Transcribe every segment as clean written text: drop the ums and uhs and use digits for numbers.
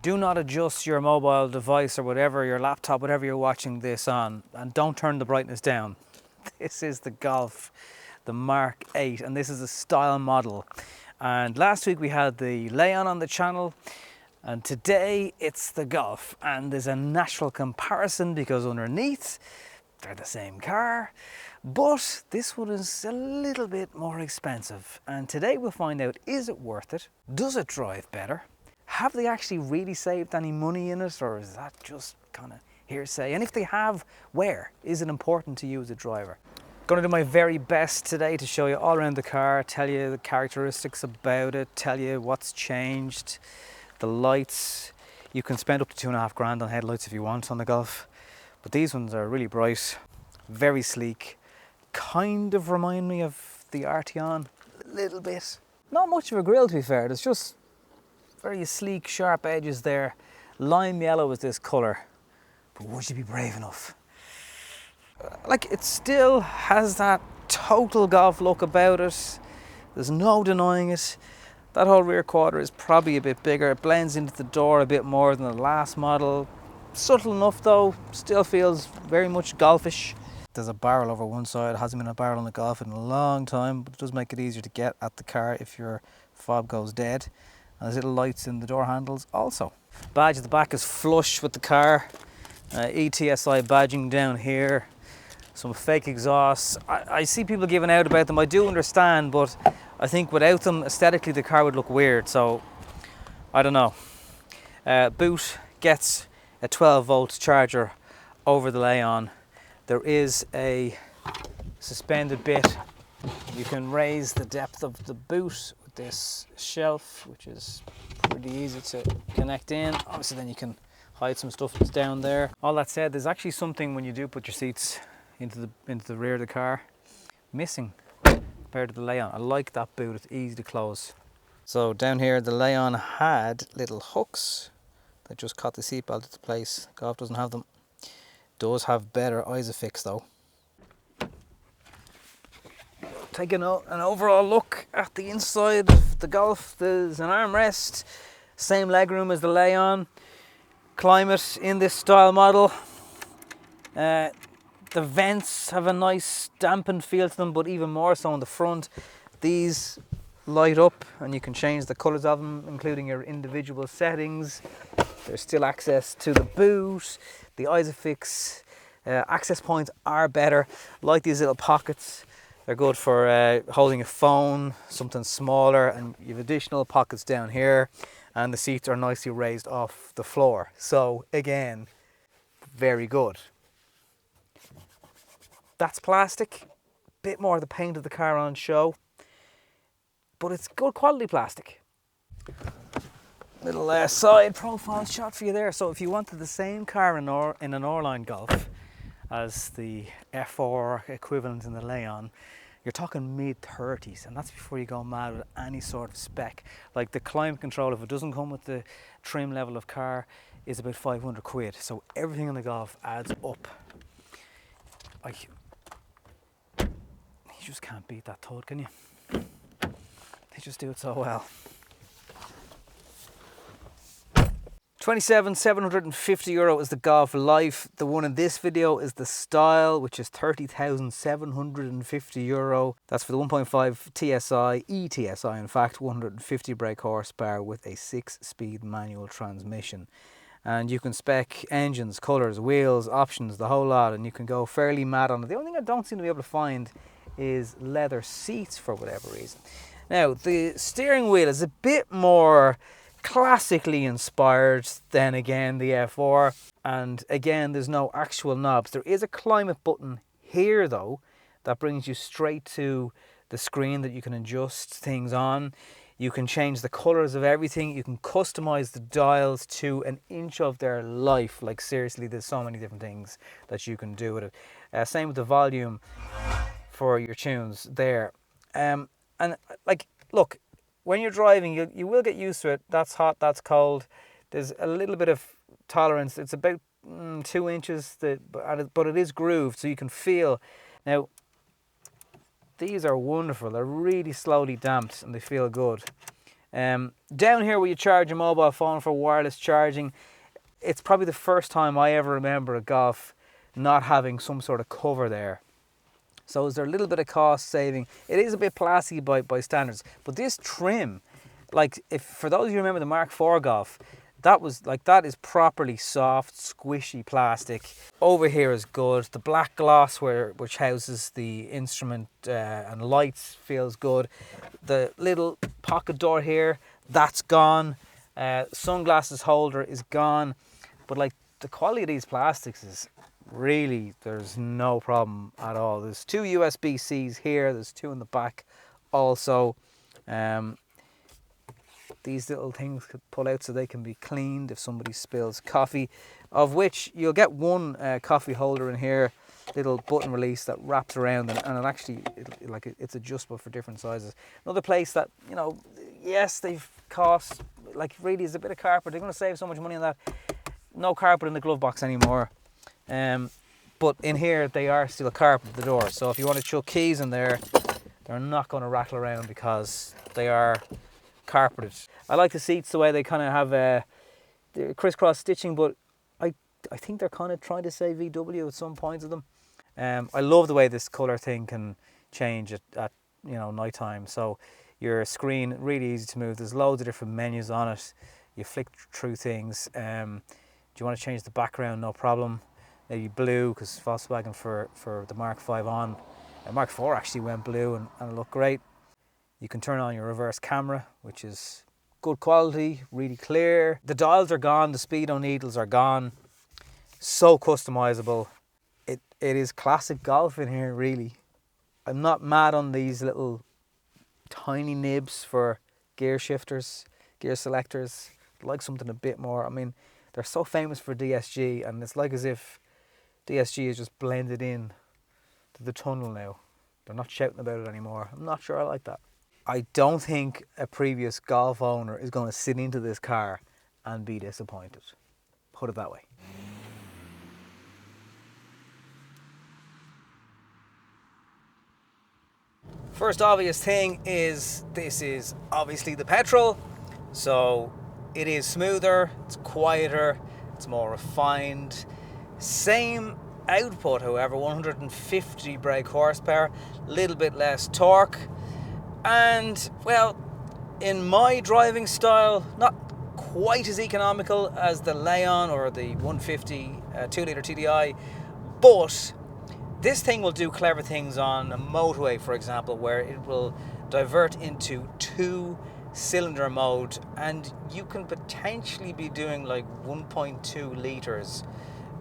Do not adjust your mobile device or whatever, your laptop, whatever you're watching this on, and don't turn the brightness down. This is the Golf, the Mark 8, and this is a style model. And last week we had the Leon on the channel, and today it's the Golf. And there's a natural comparison because underneath they're the same car, but this one is a little bit more expensive. And today we'll find out, is it worth it? Does it drive better? Have they actually really saved any money in it, or is that just kind of hearsay? And if they have, where? Is it important to you as a driver? Going to do my very best today to show you all around the car, tell you the characteristics about it, tell you what's changed, the lights. You can spend up to £2.5 on headlights if you want on the Golf, but these ones are really bright, very sleek, kind of remind me of the Arteon a little bit. Not much of a grille, to be fair. There's just very sleek, sharp edges there. Lime yellow is this colour, but would you be brave enough? Like, it still has that total Golf look about it. There's no denying it. That whole rear quarter is probably a bit bigger. It blends into the door a bit more than the last model. Subtle enough though, still feels very much Golfish. There's a barrel over one side. It hasn't been a barrel on the Golf in a long time, but it does make it easier to get at the car if your fob goes dead. And there's little lights in the door handles also. Badge at the back is flush with the car. eTSI badging down here. Some fake exhausts. I see people giving out about them. I do understand, but I think without them, aesthetically, the car would look weird. So, I don't know. Boot gets a 12-volt charger over the Leon. There is a suspended bit. You can raise the depth of the boot with this shelf, which is pretty easy to connect in. Obviously, then you can hide some stuff that's down there. All that said, there's actually something when you do put your seats into the rear of the car missing compared to the Leon. I like that boot, it's easy to close. So down here the Leon had little hooks that just caught the seatbelt into place. Golf doesn't have them. Does have better ISOFIX though. Taking an overall look at the inside of the Golf, there's an armrest, same legroom as the Leon. Climate in this style model. The vents have a nice dampened feel to them, but even more so on the front. These light up and you can change the colours of them, including your individual settings. There's still access to the boot. The ISOFIX access points are better. Like these little pockets. They're good for holding a phone, something smaller, and you have additional pockets down here. And the seats are nicely raised off the floor. So again, very good. That's plastic, bit more of the paint of the car on show, but it's good quality plastic. Little side profile shot for you there. So if you wanted the same car in an R-Line Golf as the F4 equivalent in the Leon, you're talking mid-30s, and that's before you go mad with any sort of spec. Like the climate control, if it doesn't come with the trim level of car, is about 500 quid. So everything on the Golf adds up. Like, you just can't beat that Toad, can you? They just do it so well. 27,750 euro is the Golf Life. The one in this video is the Style, which is 30,750 euro. That's for the 1.5 TSI, eTSI in fact, 150 brake horsepower with a 6-speed manual transmission. And you can spec engines, colours, wheels, options, the whole lot, and you can go fairly mad on it. The only thing I don't seem to be able to find is leather seats for whatever reason. Now, the steering wheel is a bit more classically inspired than, again, the F4. And again, there's no actual knobs. There is a climate button here, though, that brings you straight to the screen that you can adjust things on. You can change the colours of everything. You can customise the dials to an inch of their life. Like, seriously, there's so many different things that you can do with it. Same with the volume for your tunes there. And like, look, when you're driving, you will get used to it. That's hot, that's cold. There's a little bit of tolerance. It's about 2 inches, but it is grooved, so you can feel. Now, these are wonderful. They're really slowly damped and they feel good. Down here where you charge your mobile phone for wireless charging, it's probably the first time I ever remember a Golf not having some sort of cover there. So is there a little bit of cost saving? It is a bit plastic by standards, but this trim, like if for those of you who remember the Mark IV Golf, that is properly soft, squishy plastic. Over here is good. The black gloss which houses the instrument and lights feels good. The little pocket door here, that's gone. Sunglasses holder is gone. But like the quality of these plastics is really, there's no problem at all. There's 2 USB-Cs here. There's 2 in the back also. These little things could pull out so they can be cleaned if somebody spills coffee, of which you'll get one coffee holder in here, little button release that wraps around, and it's adjustable for different sizes. Another place that, you know, yes, they've cost, like really is a bit of carpet. They're going to save so much money on that. No carpet in the glove box anymore. But in here they are still carpet at the door. So if you want to chuck keys in there, they're not going to rattle around because they are carpeted. I like the seats the way they kind of have the crisscross stitching, but I think they're kind of trying to say VW at some points of them. I love the way this colour thing can change at you know, night time. So your screen really easy to move. There's loads of different menus on it. You flick through things. Do you want to change the background? No problem. Maybe blue, because Volkswagen for the Mark V on. Mark IV actually went blue and it looked great. You can turn on your reverse camera, which is good quality, really clear. The dials are gone, the speedo needles are gone. So customizable. It is classic Golf in here, really. I'm not mad on these little tiny nibs for gear shifters, gear selectors. I'd like something a bit more. I mean, they're so famous for DSG, and it's like as if DSG is just blended in to the tunnel now. They're not shouting about it anymore. I'm not sure I like that. I don't think a previous Golf owner is going to sit into this car and be disappointed. Put it that way. First obvious thing is this is obviously the petrol. So it is smoother, it's quieter, it's more refined. Same output, however, 150 brake horsepower, a little bit less torque. And, well, in my driving style, not quite as economical as the Leon or the 150 2-litre TDI, but this thing will do clever things on a motorway, for example, where it will divert into 2-cylinder mode, and you can potentially be doing like 1.2 litres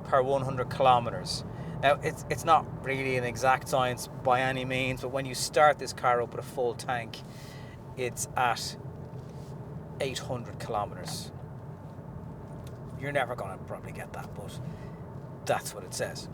per 100 kilometers. Now, it's not really an exact science by any means, but when you start this car up with a full tank, it's at 800 kilometers. You're never going to probably get that, but that's what it says.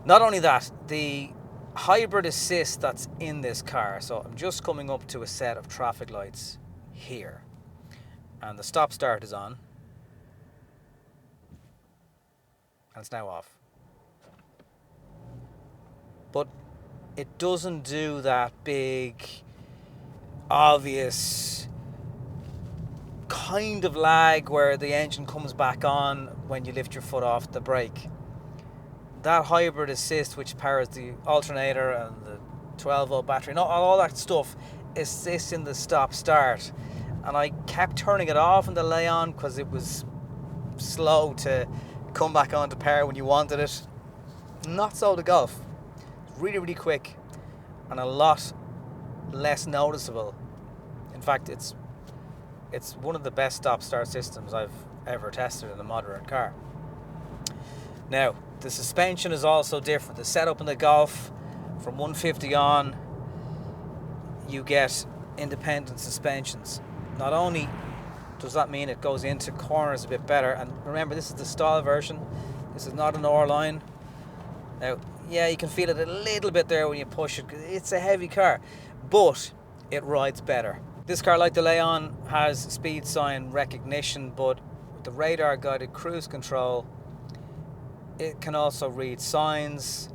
Not only that, the hybrid assist that's in this car, so I'm just coming up to a set of traffic lights here, and the stop start is on, and it's now off. But it doesn't do that big, obvious kind of lag where the engine comes back on when you lift your foot off the brake. That hybrid assist, which powers the alternator and the 12-volt battery and all that stuff, assists in the stop start. And I kept turning it off in the Leon because it was slow to come back onto power when you wanted it. Not so the Golf. Really, really quick and a lot less noticeable. In fact, it's one of the best stop-start systems I've ever tested in a modern car. Now, the suspension is also different. The setup in the Golf, from 150 on, you get independent suspensions. Not only does that mean it goes into corners a bit better, and remember, this is the style version. This is not an R-line. Now, yeah, you can feel it a little bit there when you push it. It's a heavy car, but it rides better. This car, like the Leon, has speed sign recognition, but with the radar guided cruise control, it can also read signs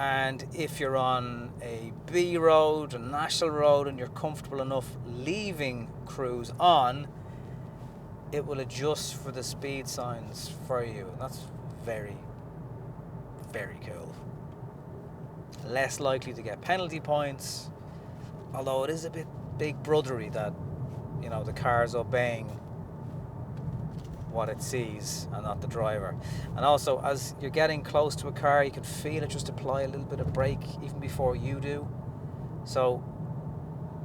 And if you're on a B road, a national road, and you're comfortable enough leaving cruise on, it will adjust for the speed signs for you. And that's very, very cool. Less likely to get penalty points, although it is a bit big brothery that, you know, the car's obeying what it sees and not the driver. And also, as you're getting close to a car, you can feel it just apply a little bit of brake even before you do. So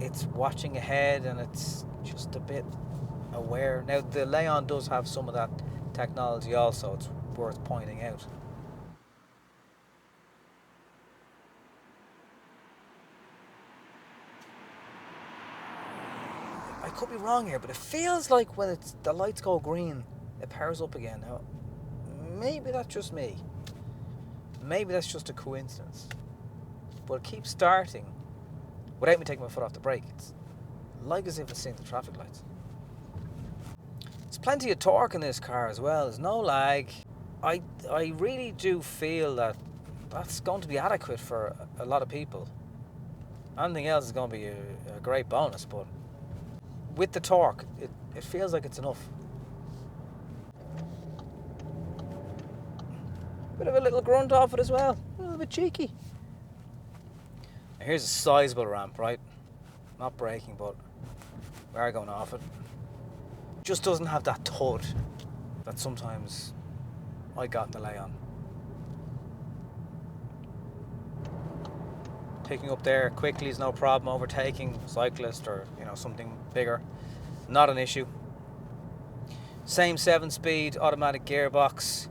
it's watching ahead and it's just a bit aware. Now the Leon does have some of that technology also, it's worth pointing out. I could be wrong here, but it feels like when the lights go green, it powers up again. Now, maybe that's just me. Maybe that's just a coincidence. But it keeps starting without me taking my foot off the brake. It's like as if it's seeing the traffic lights. There's plenty of torque in this car as well. There's no lag. I really do feel that that's going to be adequate for a lot of people. Anything else is going to be a great bonus, but with the torque, it feels like it's enough. Bit of a little grunt off it as well, a little bit cheeky. Now here's a sizable ramp, right? Not braking, but we are going off it. Just doesn't have that thud that sometimes I got in the Leon. Picking up there quickly is no problem. Overtaking cyclist or, you know, something bigger, not an issue. Same 7-speed automatic gearbox.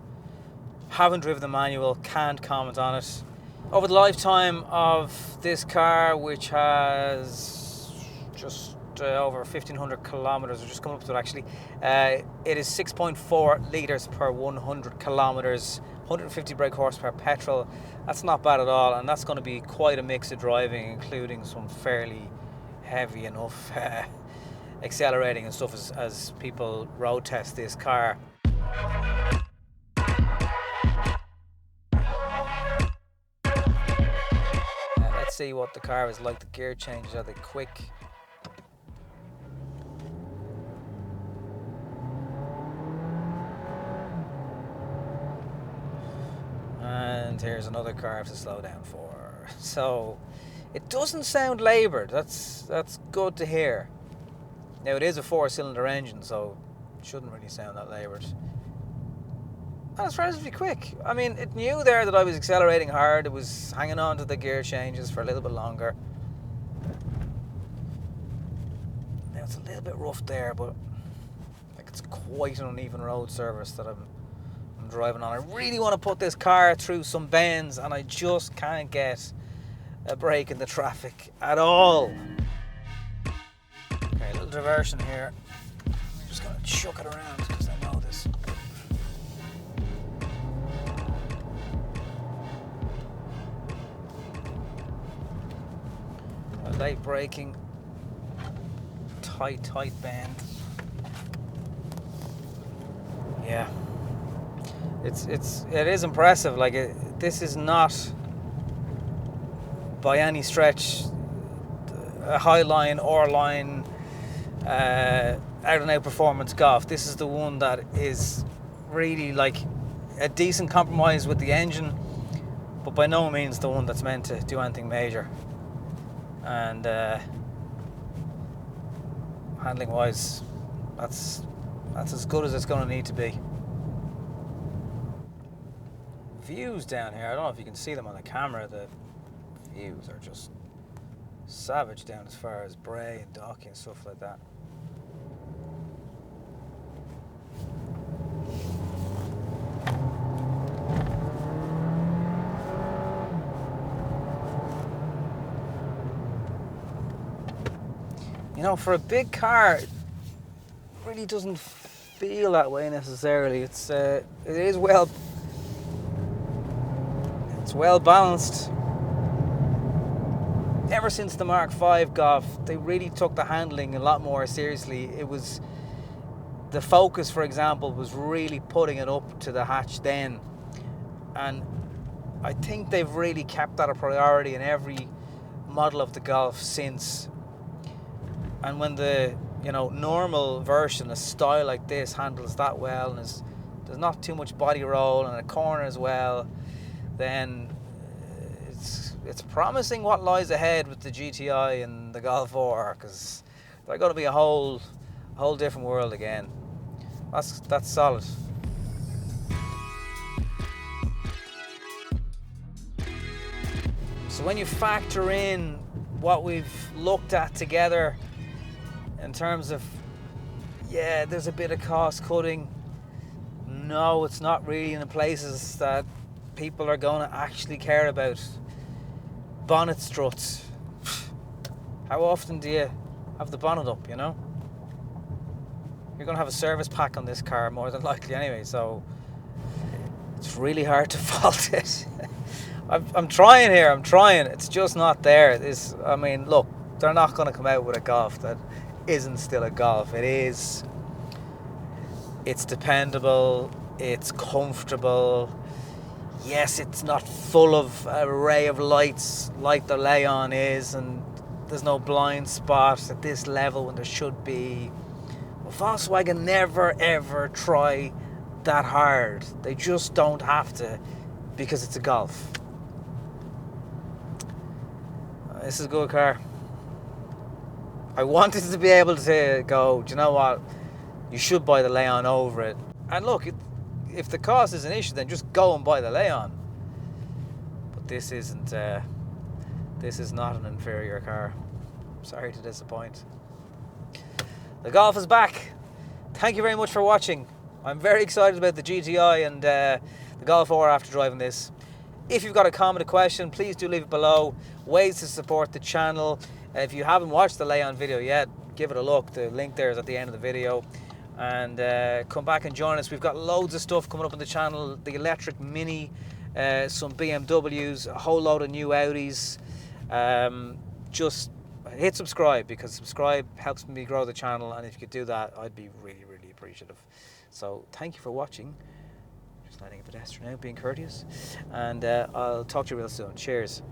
Haven't driven the manual, can't comment on it. Over the lifetime of this car, which has just over 1,500 kilometers, or just coming up to it actually, it is 6.4 litres per 100 kilometers, 150 brake horsepower petrol. That's not bad at all, and that's going to be quite a mix of driving, including some fairly heavy enough accelerating and stuff as people road test this car. Let's see what the car is like. The gear changes, are they quick? And here's another car I have to slow down for. So it doesn't sound laboured. That's good to hear. Now it is a 4-cylinder engine, so it shouldn't really sound that laboured. And it's relatively quick. I mean, it knew there that I was accelerating hard. It was hanging on to the gear changes for a little bit longer. Now it's a little bit rough there, but like it's quite an uneven road surface that I'm driving on. I really want to put this car through some bends, and I just can't get a break in the traffic at all. Okay, a little diversion here. I'm just going to chuck it around because I know this. Late braking, tight bend. Yeah, it is impressive. Like this is not by any stretch a high line or line out and out performance Golf. This is the one that is really like a decent compromise with the engine, but by no means the one that's meant to do anything major. And handling wise, that's as good as it's going to need to be. Views down here, I don't know if you can see them on the camera. The views are just savage down as far as Bray and Docky and stuff like that. You know, for a big car, it really doesn't feel that way necessarily. It is well balanced. Ever since the Mark V Golf, they really took the handling a lot more seriously. It was the Focus, for example, was really putting it up to the hatch then, and I think they've really kept that a priority in every model of the Golf since. And when the normal version, a style like this, handles that well and there's not too much body roll and a corner as well, then it's promising what lies ahead with the GTI and the Golf 4, because they're going to be a whole different world again. That's solid. So when you factor in what we've looked at together in terms of, yeah, there's a bit of cost cutting. No, it's not really in the places that people are going to actually care about. Bonnet struts. How often do you have the bonnet up, You're going to have a service pack on this car more than likely anyway, so it's really hard to fault it. I'm trying here, It's just not there. Look, they're not going to come out with a Golf that isn't still a Golf. It's dependable, it's comfortable. Yes, it's not full of an array of lights like the Leon is, and there's no blind spot at this level when there should be. Well, Volkswagen never ever try that hard. They just don't have to, because it's a Golf. This is a good car. I wanted to be able to go, do you know what? You should buy the Leon over it. And look, if the cost is an issue, then just go and buy the Leon. But this isn't. This is not an inferior car. Sorry to disappoint. The Golf is back. Thank you very much for watching. I'm very excited about the GTI and the Golf 4 after driving this. If you've got a comment, a question, please do leave it below. Ways to support the channel. If you haven't watched the Leon video yet, give it a look. The link there is at the end of the video. And come back and join us. We've got loads of stuff coming up on the channel. The electric Mini, some BMWs, a whole load of new Audis. Just hit subscribe, because subscribe helps me grow the channel, and if you could do that, I'd be really, really appreciative. So thank you for watching. Just letting a pedestrian out, being courteous, and I'll talk to you real soon. Cheers.